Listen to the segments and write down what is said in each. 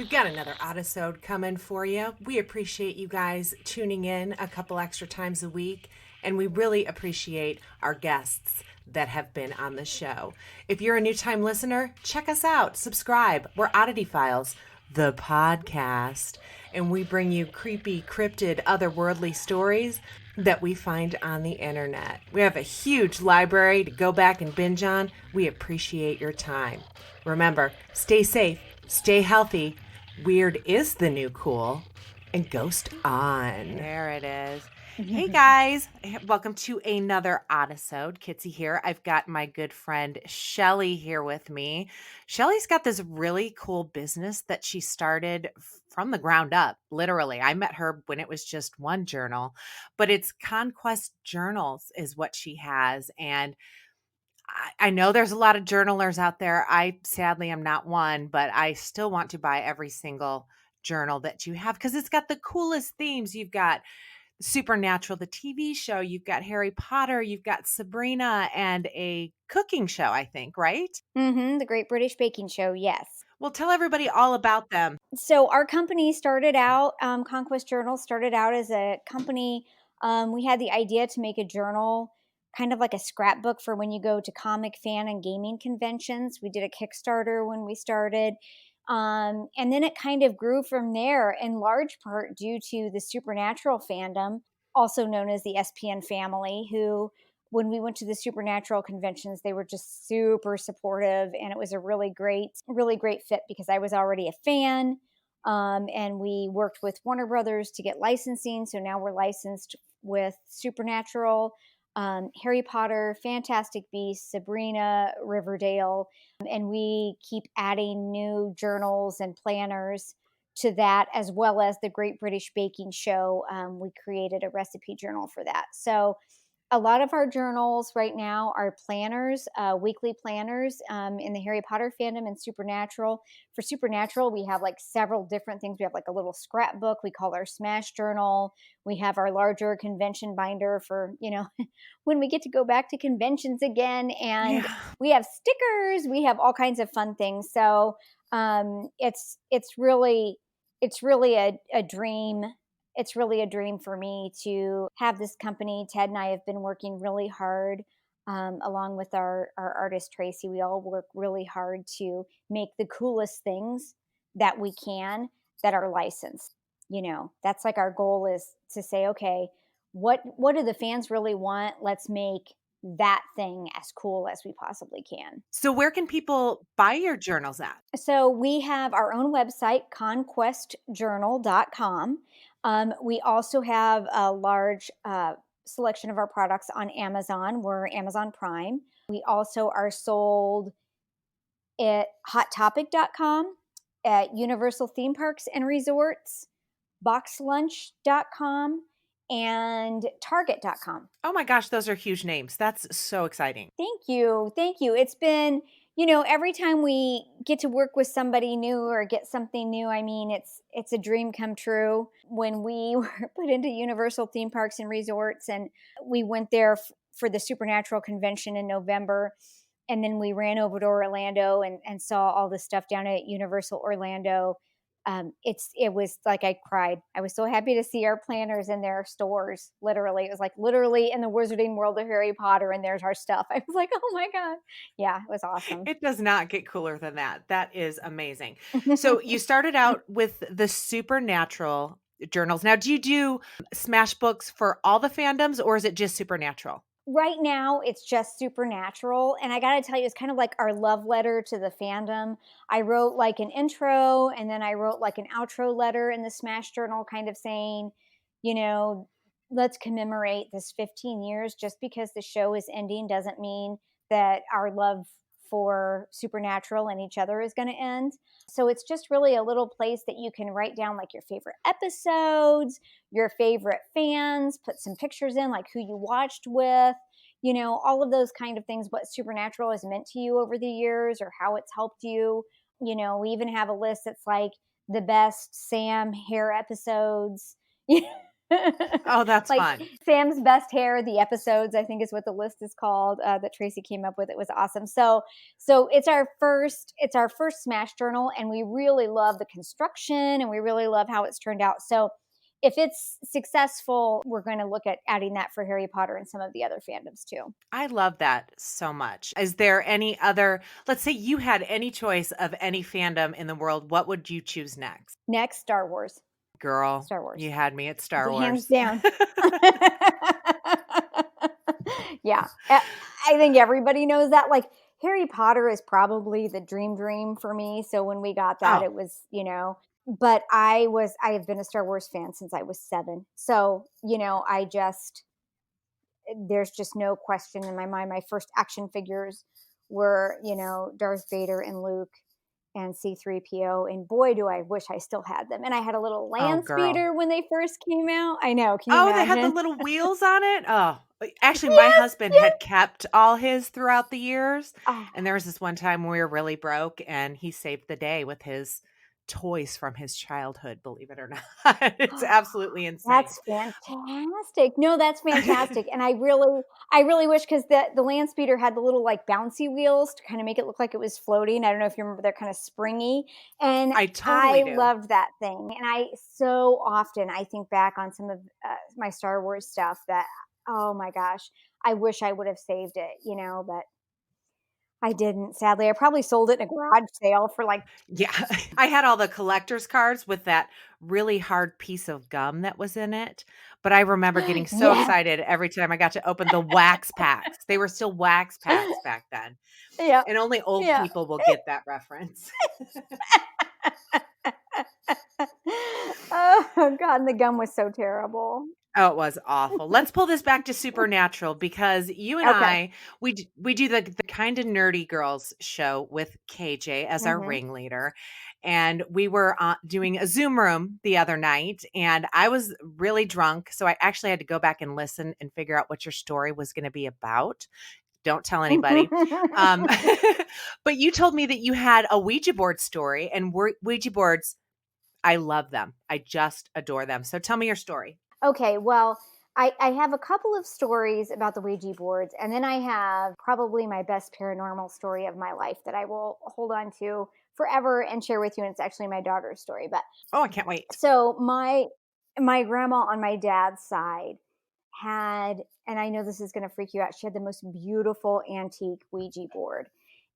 We've got another Oddisode coming for you. We appreciate you guys tuning in a couple extra times a week, and we really appreciate our guests that have been on the show. If you're a new-time listener, check us out. Subscribe. We're Oddity Files, the podcast, and we bring you creepy, cryptid, otherworldly stories that we find on the internet. We have a huge library to go back and binge on. We appreciate your time. Remember, stay safe, stay healthy. Weird is the new cool, and ghost on. There it is. Hey guys, welcome to another Oddisode. Kitsy here. I've got my good friend Shelley here with me. Shelley's got this really cool business that she started from the ground up, literally. I met her when it was just one journal, but it's Conquest Journals is what she has. And I know there's a lot of journalers out there. I sadly am not one, but I still want to buy every single journal that you have because it's got the coolest themes. You've got Supernatural, the TV show, you've got Harry Potter, you've got Sabrina, and a cooking show, I think, right? The Great British Baking Show, yes. Well, tell everybody all about them. So our company started out, Conquest Journal started out as a company. We had the idea to make a journal, kind of like a scrapbook for when you go to comic, fan, and gaming conventions. We did a Kickstarter when we started. And then it kind of grew from there, in large part due to the Supernatural fandom, also known as the SPN family, who, when we went to the Supernatural conventions, they were just super supportive, and it was a really great fit because I was already a fan. And we worked with Warner Brothers to get licensing. So now we're licensed with Supernatural, Harry Potter, Fantastic Beasts, Sabrina, Riverdale. And we keep adding new journals and planners to that, as well as the Great British Baking Show. We created a recipe journal for that. So a lot of our journals right now are planners, weekly planners in the Harry Potter fandom and Supernatural. For Supernatural, we have like several different things. We have like a little scrapbook we call our Smash Journal. We have our larger convention binder for, when we get to go back to conventions again. And we have stickers. We have all kinds of fun things. So it's really a dream. It's really a dream for me to have this company. Ted and I have been working really hard, along with our artist, Tracy. We all work really hard to make the coolest things that we can that are licensed. That's like our goal is to say, okay, what do the fans really want? Let's make that thing as cool as we possibly can. So where can people buy your journals at? So we have our own website, conquestjournal.com. We also have a large selection of our products on Amazon. We're Amazon Prime. We also are sold at hottopic.com, at Universal Theme Parks and Resorts, boxlunch.com, and target.com. Oh my gosh, those are huge names. That's so exciting. Thank you. It's been, every time we get to work with somebody new or get something new, I mean, it's a dream come true. When we were put into Universal Theme Parks and Resorts, and we went there for the Supernatural convention in November, and then we ran over to Orlando and saw all the stuff down at Universal Orlando. It was like I cried. I was so happy to see our planners in their stores. Literally, it was like literally in the Wizarding World of Harry Potter, and there's our stuff. I was like, oh my God. Yeah, it was awesome. It does not get cooler than that. That is amazing. So you started out with the Supernatural journals. Now, do you do smash books for all the fandoms, or is it just Supernatural? Right now, it's just Supernatural. And I got to tell you, it's kind of like our love letter to the fandom. I wrote like an intro, and then I wrote like an outro letter in the Smash Journal, kind of saying, let's commemorate this 15 years. Just because the show is ending doesn't mean that our love for Supernatural and each other is going to end. So it's just really a little place that you can write down like your favorite episodes, your favorite fans, put some pictures in like who you watched with, all of those kind of things, what Supernatural has meant to you over the years or how it's helped you. We even have a list that's like the best Sam hair episodes. Oh, that's Like fun. Sam's Best Hair, the episodes, I think is what the list is called, that Tracy came up with. It was awesome. So it's our first Smash Journal, and we really love the construction and we really love how it's turned out. So if it's successful, we're going to look at adding that for Harry Potter and some of the other fandoms too. I love that so much. Is there any other, let's say you had any choice of any fandom in the world, what would you choose next? Next, Star Wars. Girl, Star Wars. you had me at Star Hands Wars. down. Yeah. I think everybody knows that. Like Harry Potter is probably the dream for me. So when we got that, Oh, it was, but I have been a Star Wars fan since I was 7. So, there's just no question in my mind. My first action figures were, Darth Vader and Luke and C3PO. And boy, do I wish I still had them. And I had a little oh, land girl. speeder when they first came out. I know. Can you Oh, they had the imagine? little wheels on it? Oh, actually, my Yes. husband Yes. had kept all his throughout the years. Oh, And there was this one time we were really broke and he saved the day with his toys from his childhood, believe it or not. It's absolutely insane. that's fantastic. No, that's fantastic. And I really wish, because the land speeder had the little like bouncy wheels to kind of make it look like it was floating. I don't know if you remember, they're kind of springy. And I totally I do. loved that thing. And I so often I think back on some of my Star Wars stuff that, oh my gosh, I wish I would have saved it, but I didn't. Sadly, I probably sold it in a garage sale for like, Yeah. I had all the collector's cards with that really hard piece of gum that was in it, but I remember getting so yeah, excited every time I got to open the wax packs. They were still wax packs back then, yeah, and only old yeah. people will get that reference. Oh god, and the gum was so terrible. Oh, it was awful. Let's pull this back to Supernatural because you and Okay. I, we do the kind of nerdy girls show with KJ as our Mhm. ringleader, and we were doing a Zoom room the other night, and I was really drunk, so I actually had to go back and listen and figure out what your story was going to be about. Don't tell anybody. Um, but you told me that you had a Ouija board story, and Ouija boards, I love them. I just adore them. So tell me your story. Okay, well, I have a couple of stories about the Ouija boards, and then I have probably my best paranormal story of my life that I will hold on to forever and share with you, and it's actually my daughter's story. But Oh, I can't wait. so my grandma on my dad's side had, and I know this is going to freak you out, she had the most beautiful antique Ouija board.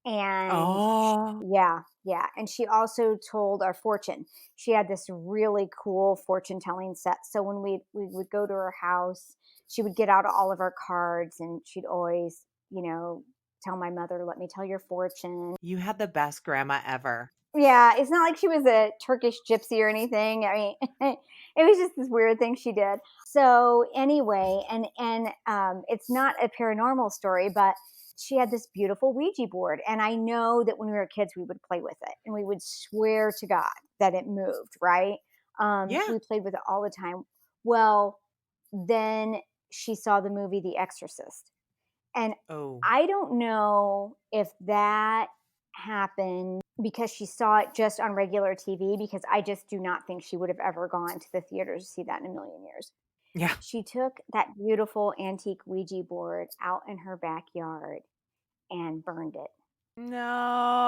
And Oh, yeah, yeah. And she also told our fortune. She had this really cool fortune telling set. So when we would go to her house, she would get out all of our cards and she'd always, tell my mother, let me tell your fortune. you had the best grandma ever. Yeah, it's not like she was a Turkish gypsy or anything. I mean, it was just this weird thing she did. So anyway, and it's not a paranormal story, but she had this beautiful Ouija board, and I know that when we were kids, we would play with it, and we would swear to God that it moved. Right? Yeah. We played with it all the time. Well, then she saw the movie The Exorcist, and Oh, I don't know if that happened because she saw it just on regular TV, because I just do not think she would have ever gone to the theater to see that in a million years. yeah. She took that beautiful antique Ouija board out in her backyard and burned it.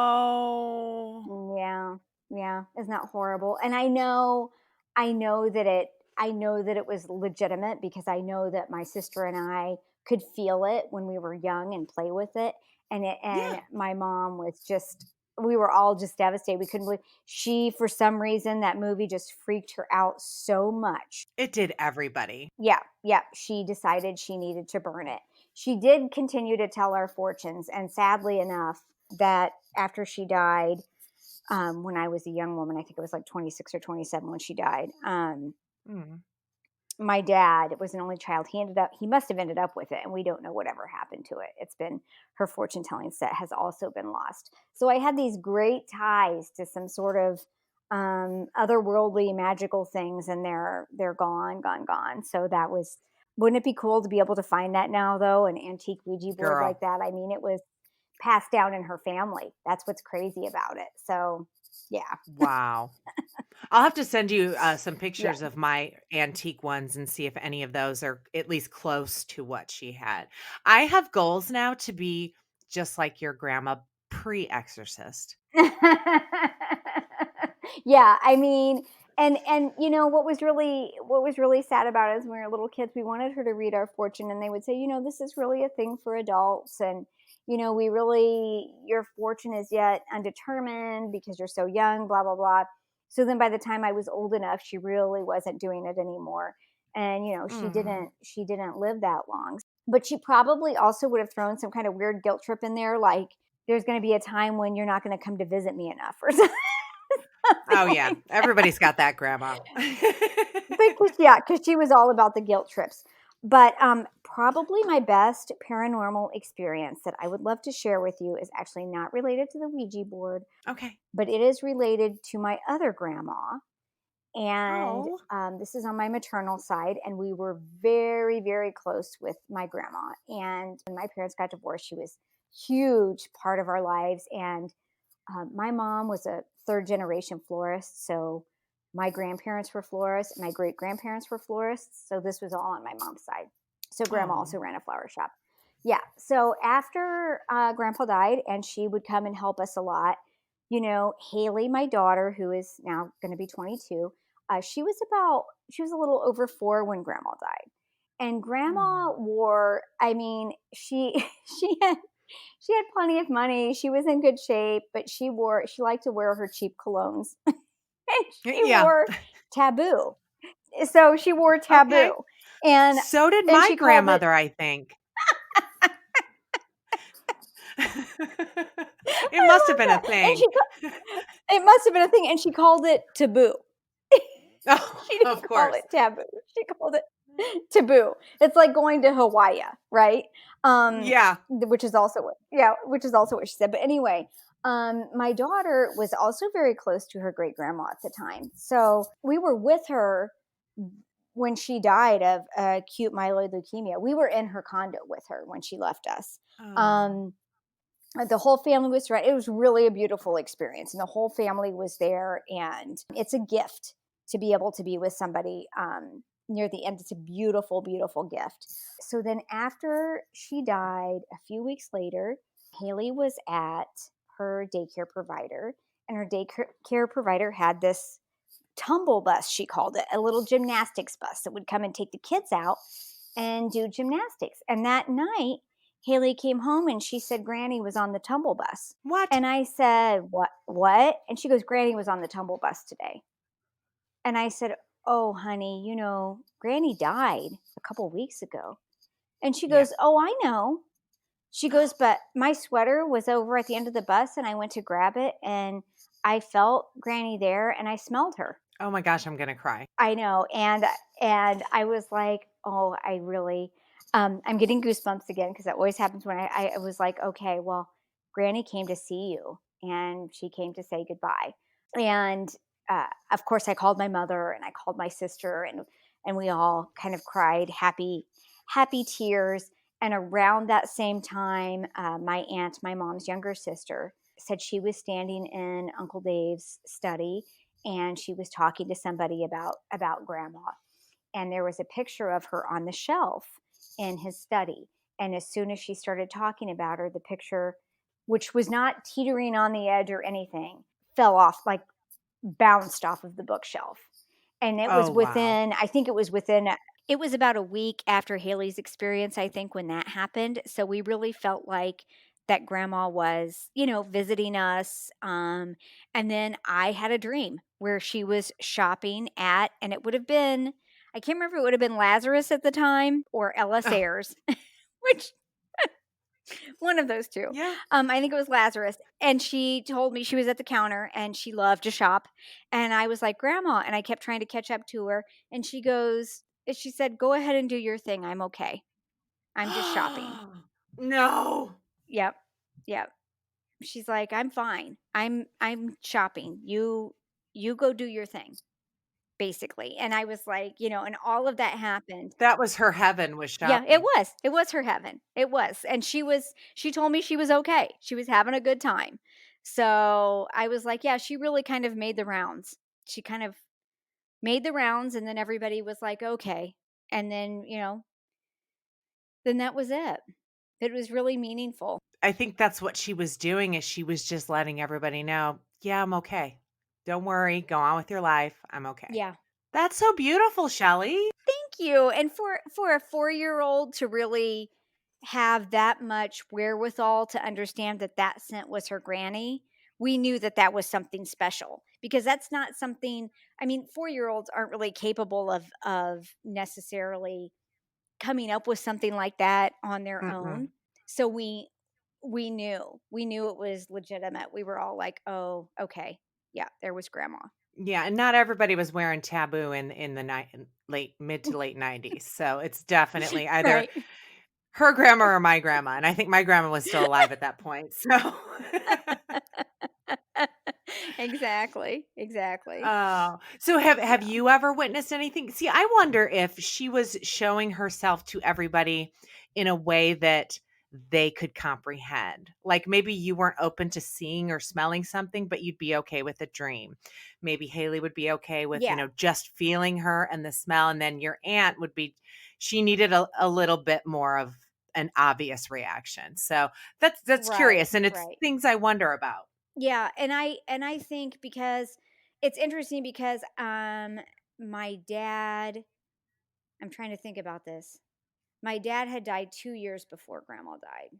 No. Yeah. Yeah. Isn't that horrible? And I know that it was legitimate, because I know that my sister and I could feel it when we were young and play with it. And Yeah. my mom was just, we were all just devastated. We couldn't believe, she, for some reason, that movie just freaked her out so much. It did everybody. Yeah, yeah. She decided she needed to burn it. She did continue to tell our fortunes, and sadly enough, that after she died, when I was a young woman, I think it was like 26 or 27 when she died. Mm. My dad was an only child. He must have ended up with it, and we don't know whatever happened to it. It's been, her fortune telling set has also been lost. So I had these great ties to some sort of otherworldly magical things, and they're gone, gone, gone. So that was, wouldn't it be cool to be able to find that now, though, an antique Ouija board Girl. like that? I mean, it was passed down in her family. That's what's crazy about it. So Yeah. Wow. I'll have to send you some Yeah. pictures of my antique ones and see if any of those are at least close to what she had. I have goals now to be just like your grandma pre-exorcist. Yeah, I mean, and what was really sad about it is when we were little kids, we wanted her to read our fortune, and they would say, this is really a thing for adults, and we really your fortune is yet undetermined because you're so young, blah blah blah. So then by the time I was old enough, she really wasn't doing it anymore. And she Mm. didn't live that long. But she probably also would have thrown some kind of weird guilt trip in there, like there's going to be a time when you're not going to come to visit me enough or something Oh yeah, like that. everybody's got that grandma. Because she was all about the guilt trips. But probably my best paranormal experience that I would love to share with you is actually not related to the Ouija board, Okay. but it is related to my other grandma. And Oh. this is on my maternal side. And we were very, very close with my grandma. And when my parents got divorced, she was huge part of our lives. And my mom was a third generation florist. So my grandparents were florists, my great grandparents were florists. So this was all on my mom's side. So grandma Oh. also ran a flower shop. Yeah. So after grandpa died, and she would come and help us a lot, Haley, my daughter, who is now going to be 22, she was a little over 4 when grandma died. And Oh. grandma wore, I mean, she had she had plenty of money. She was in good shape, but she liked to wear her cheap colognes. And she Yeah. wore Taboo. So she wore Okay. Taboo. And So did and my she called it grandmother, I think. It must have I been a love that. And thing. it must have been a thing, and she called it Taboo. Oh, She didn't of call course. it taboo. She called it taboo. It's like going to Hawaii, right? Yeah. Which is also what she said. But anyway, my daughter was also very close to her great grandma at the time. So we were with her when she died of acute myeloid leukemia. We were in her condo with her when she left us. Oh. Um, the whole family was right. It was really a beautiful experience, and the whole family was there. And it's a gift to be able to be with somebody near the end. It's a beautiful, beautiful gift. So then, after she died, a few weeks later, Haley was at her daycare provider, and her daycare provider had this tumble bus, she called it, a little gymnastics bus that would come and take the kids out and do gymnastics. And that night, Haley came home and she said Granny was on the tumble bus. What? And I said, "What? What?" And she goes, "Granny was on the tumble bus today." And I said, "Oh, honey, Granny died a couple weeks ago." And she Yeah. goes, "Oh, I know." She goes, "But my sweater was over at the end of the bus and I went to grab it and I felt Granny there and I smelled her." Oh my gosh, I'm gonna cry. I know, and I was like, "Oh, I really," I'm getting goosebumps again because that always happens when I was like, "Okay, well, Granny came to see you, and she came to say goodbye." And of course, I called my mother and I called my sister, and we all kind of cried happy tears. And around that same time, my aunt, my mom's younger sister, said she was standing in Uncle Dave's study and she was talking to somebody about grandma, and there was a picture of her on the shelf in his study. And as soon as she started talking about her, the picture, which was not teetering on the edge or anything, fell off, like bounced off of the bookshelf. And it was Oh wow. within, I think it was about a week after Haley's experience, I think, when that happened. So we really felt like that grandma was, visiting us. And then I had a dream where she was shopping at, and it would have been, I can't remember, it would have been Lazarus at the time or Ellis Oh, Ayres, which one of those 2. yeah. I think it was Lazarus, and she told me she was at the counter and she loved to shop, and I was like, "Grandma," and I kept trying to catch up to her, and she said, "Go ahead and do your thing. I'm okay. I'm just shopping." No. Yep. Yep. She's like, "I'm fine. I'm shopping. You go do your thing." Basically. And I was like, and all of that happened. That was her heaven, was Yeah, it shopping. was. It was her heaven. It was. And she told me she was okay. She was having a good time. So I was like, yeah, she really kind of made the rounds. She kind of made the rounds, and then everybody was like, okay. And then, then that was it. It was really meaningful. I think that's what she was doing is she was just letting everybody know, "Yeah, I'm okay. Don't worry, go on with your life. I'm okay." Yeah. That's so beautiful, Shelley. Thank you. And for a 4-year-old to really have that much wherewithal to understand that that scent was her granny, we knew that that was something special because that's not something. I mean, 4-year-olds aren't really capable of necessarily coming up with something like that on their Mm-mm. own. So we knew it was legitimate. We were all like, "Oh, okay. Yeah, there was grandma." Yeah, and not everybody was wearing Taboo in the late mid to late 90s, so it's definitely either Right. her grandma or my grandma, and I think my grandma was still alive at that point, so Exactly, exactly. Oh, so have Yeah. you ever witnessed anything? See, I wonder if she was showing herself to everybody in a way that they could comprehend. Like maybe you weren't open to seeing or smelling something, but you'd be okay with a dream. Maybe Haley would be okay with, Yeah. just feeling her and the smell. And then your aunt would be, she needed a little bit more of an obvious reaction. So that's Right, curious. And it's right. things I wonder about. Yeah, and I think because it's interesting because, my dad I'm trying to think about this. My dad had died 2 years before grandma died.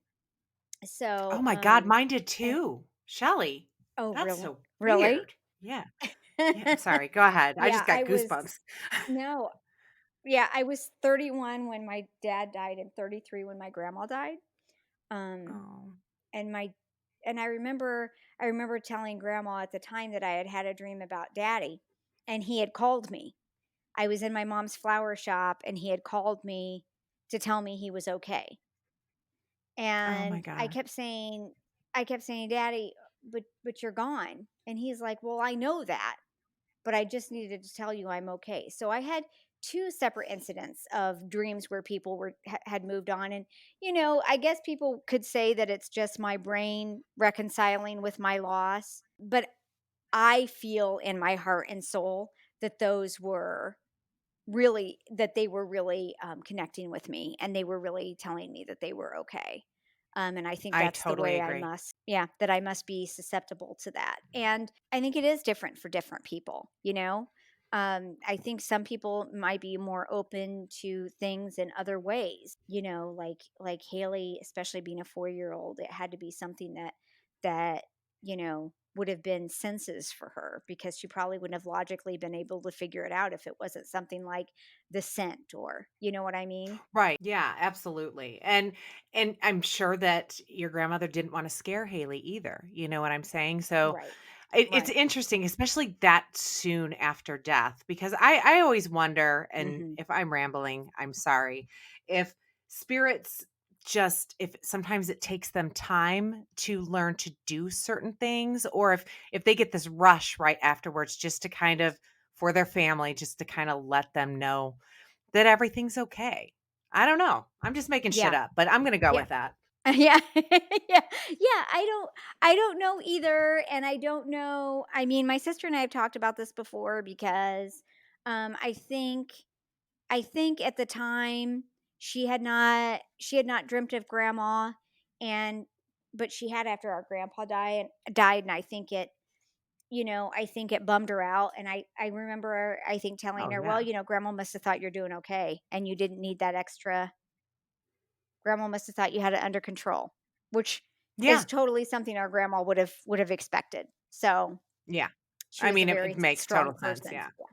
Oh So, my God, mine did and too. Shelley, oh, that's really? so Really? weird. Yeah. Yeah, I'm sorry, go ahead. I Yeah, just got goosebumps. no. Yeah, I was 31 when my dad died and 33 when my grandma died. Um, Oh. and my and I remember telling grandma at the time that I had had a dream about daddy, and he had called me. I was in my mom's flower shop, and he had called me to tell me he was okay. Oh my And god. I kept saying, "Daddy, but you're gone." And he's like, "Well, I know that, but I just needed to tell you I'm okay." So I had two separate incidents of dreams where people had moved on, and I guess people could say that it's just my brain reconciling with my loss, but I feel in my heart and soul that those were they were really connecting with me, and they were really telling me that they were okay. And I think I that's the totally way agree. that I must be susceptible to that. And I think it is different for different people. I think some people might be more open to things in other ways, like Haley, especially being a 4-year old. It had to be something that would have been senses for her, because she probably wouldn't have logically been able to figure it out if it wasn't something like the scent, or you know what I mean? Right. Yeah, absolutely. And I'm sure that your grandmother didn't want to scare Haley either. You know what I'm saying? So Right. it's Right. interesting, especially that soon after death, because I always wonder, and Mhm. if I'm rambling, I'm sorry, if spirits just if sometimes it takes them time to learn to do certain things, or if they get this rush right afterwards just to kind of for their family, just to kind of let them know that everything's okay. I don't know. I'm just making shit Yeah. up, but I'm gonna go Yeah. with that. Yeah. Yeah. Yeah, I don't know either, and I don't know. I mean, my sister and I have talked about this before because I think at the time she had not dreamt of grandma, and but she had after our grandpa died, and I think it bummed her out, and I remember, I think, telling Oh her, "Well, yeah. grandma must have thought you're doing okay, and you didn't need that extra. Grandma must have thought you had it under control," which is Yeah. totally something our grandma would have expected. So, Yeah. she I was a mean, it very makes strong total sense. person. Yeah. Yeah.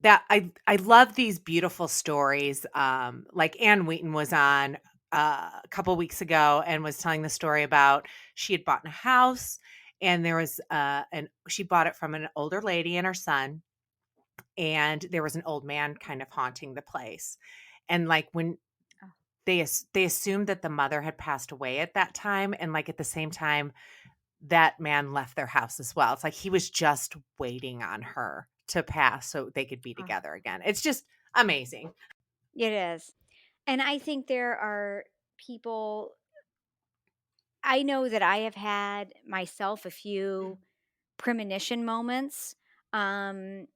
That I love these beautiful stories. Like Ann Wheaton was on a couple weeks ago and was telling the story about she had bought a house and there was and she bought it from an older lady and her son, and there was an old man kind of haunting the place. And like when Oh, they assumed that the mother had passed away at that time, and like at the same time that man left their house as well. It's like he was just waiting on her to pass so they could be oh, together again. It's just amazing. it is. And I think there are people I know that I have had myself a few premonition moments. Um,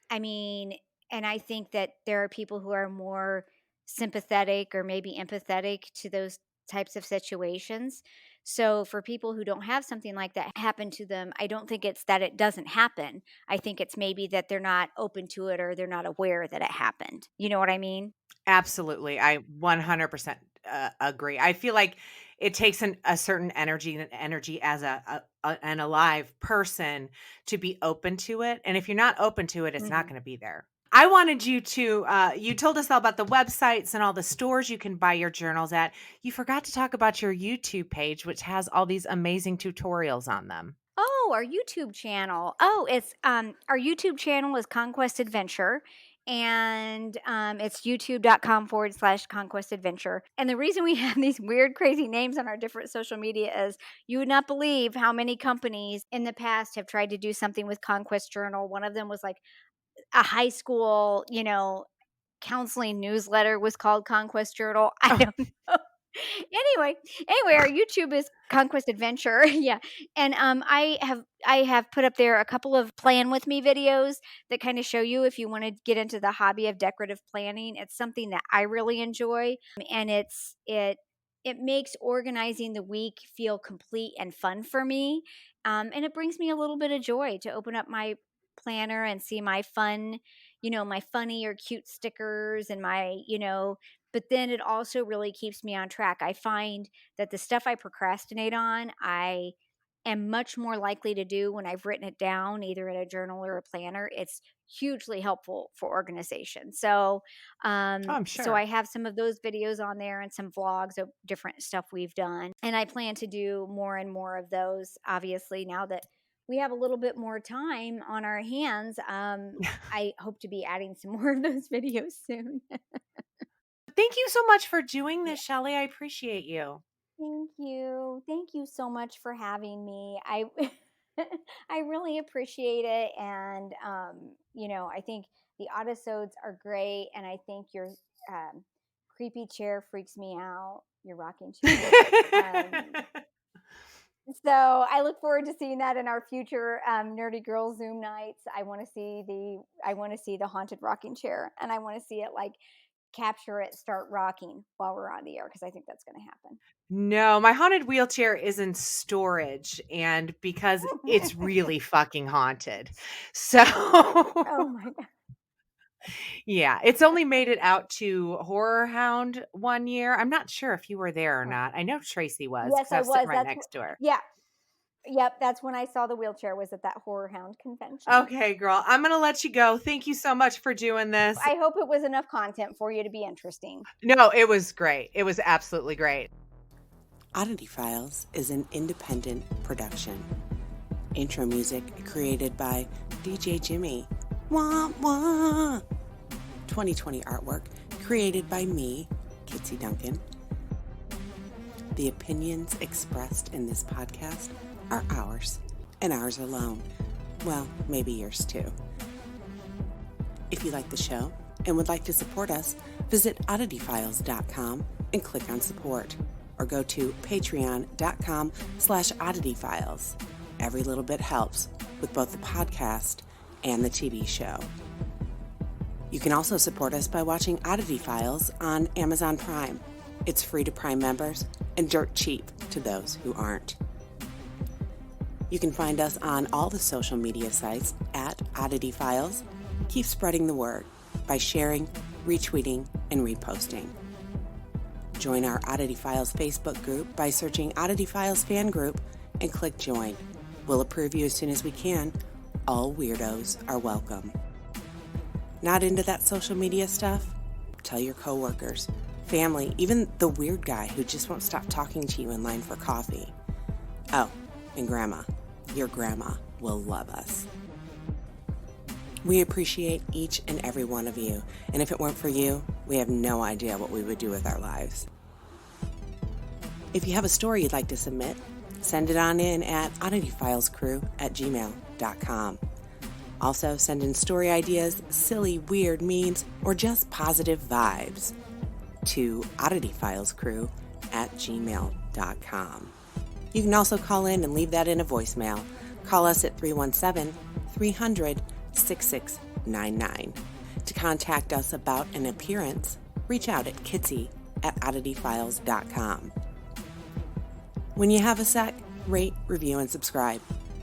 I mean, and I think that there are people who are more sympathetic or maybe empathetic to those types of situations. So for people who don't have something like that happen to them, I don't think it's that it doesn't happen. I think it's maybe that they're not open to it or they're not aware that it happened. You know what I mean? Absolutely. I 100% agree. I feel like it takes a certain energy as an alive person to be open to it. And if you're not open to it, it's not Mhm. going to be there. I wanted you to, you told us all about the websites and all the stores you can buy your journals at. You forgot to talk about your YouTube page, which has all these amazing tutorials on them. Oh, our YouTube channel. Oh, it's our YouTube channel is Conquest Adventure. And it's youtube.com/Conquest Adventure. And the reason we have these weird, crazy names on our different social media is you would not believe how many companies in the past have tried to do something with Conquest Journal. One of them was like a high school, counseling newsletter was called Conquest Journal. I Oh. don't know. Anyway, our YouTube is Conquest Adventure. Yeah. And I have put up there a couple of plan with me videos that kind of show you if you want to get into the hobby of decorative planning. It's something that I really enjoy and it makes organizing the week feel complete and fun for me. And it brings me a little bit of joy to open up my planner and see my fun, my funny or cute stickers and but then it also really keeps me on track. I find that the stuff I procrastinate on, I am much more likely to do when I've written it down, either in a journal or a planner. It's hugely helpful for organization. So, Oh, I'm so sure. I have some of those videos on there and some vlogs of different stuff we've done, and I plan to do more and more of those. Obviously, now that we have a little bit more time on our hands, I hope to be adding some more of those videos soon. Thank you so much for doing this, Shelley. I appreciate you. Thank you. Thank you so much for having me. I I really appreciate it and I think the Oddisodes are great and I think your creepy chair freaks me out, your rocking chair. Um so I look forward to seeing that in our future nerdy girl Zoom nights. I want to see the haunted rocking chair and I want to see it like capture it, start rocking while we're on the air because I think that's going to happen. No, my haunted wheelchair is in storage, and because it's really fucking haunted. So, Oh my god. yeah, it's only made it out to Horror Hound one year. I'm not sure if you were there or Oh. not. I know Tracy was Yes, because I I was sitting was. right next to her. Yeah. Yep, that's when I saw the wheelchair was at that Horror Hound convention. Okay, girl, I'm gonna let you go. Thank you so much for doing this. I hope it was enough content for you to be interesting. No, it was great. It was absolutely great. Oddity Files is an independent production. Intro music created by DJ Jimmy. Wah wah. 2020 artwork created by me, Gypsy Duncan. The opinions expressed in this podcast are ours, and ours alone. Well, maybe yours too. If you like the show and would like to support us, visit oddityfiles.com and click on support, or go to patreon.com/oddityfiles. Every little bit helps with both the podcast and the TV show. You can also support us by watching Oddity Files on Amazon Prime. It's free to Prime members and dirt cheap to those who aren't. You can find us on all the social media sites at Oddity Files. Keep spreading the word by sharing, retweeting, and reposting. Join our Oddity Files Facebook group by searching Oddity Files Fan Group and click join. We'll approve you as soon as we can. All weirdos are welcome. Not into that social media stuff? Tell your coworkers, family, even the weird guy who just won't stop talking to you in line for coffee. Oh, and grandma. Your grandma will love us. We appreciate each and every one of you, and if it weren't for you, we have no idea what we would do with our lives. If you have a story you'd like to submit, send it on in at oddityfilescrew@gmail.com. Also, send in story ideas, silly, weird memes, or just positive vibes to oddityfilescrew@gmail.com. You can also call in and leave that in a voicemail. Call us at 317-300-6699. To contact us about an appearance, reach out at kitsy@oddityfiles.com. When you have a sec, rate, review, and subscribe.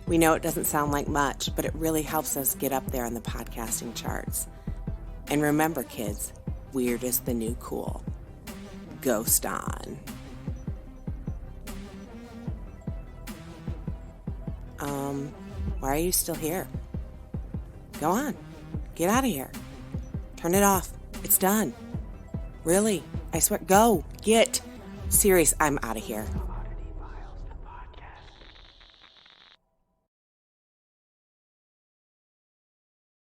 We know it doesn't sound like much, but it really helps us get up there on the podcasting charts. And remember, kids, weird is the new cool. Ghost on. Why are you still here? Go on. Get out of here. Turn it off. It's done. Really. I swear. Go. Get. Serious. I'm out of here.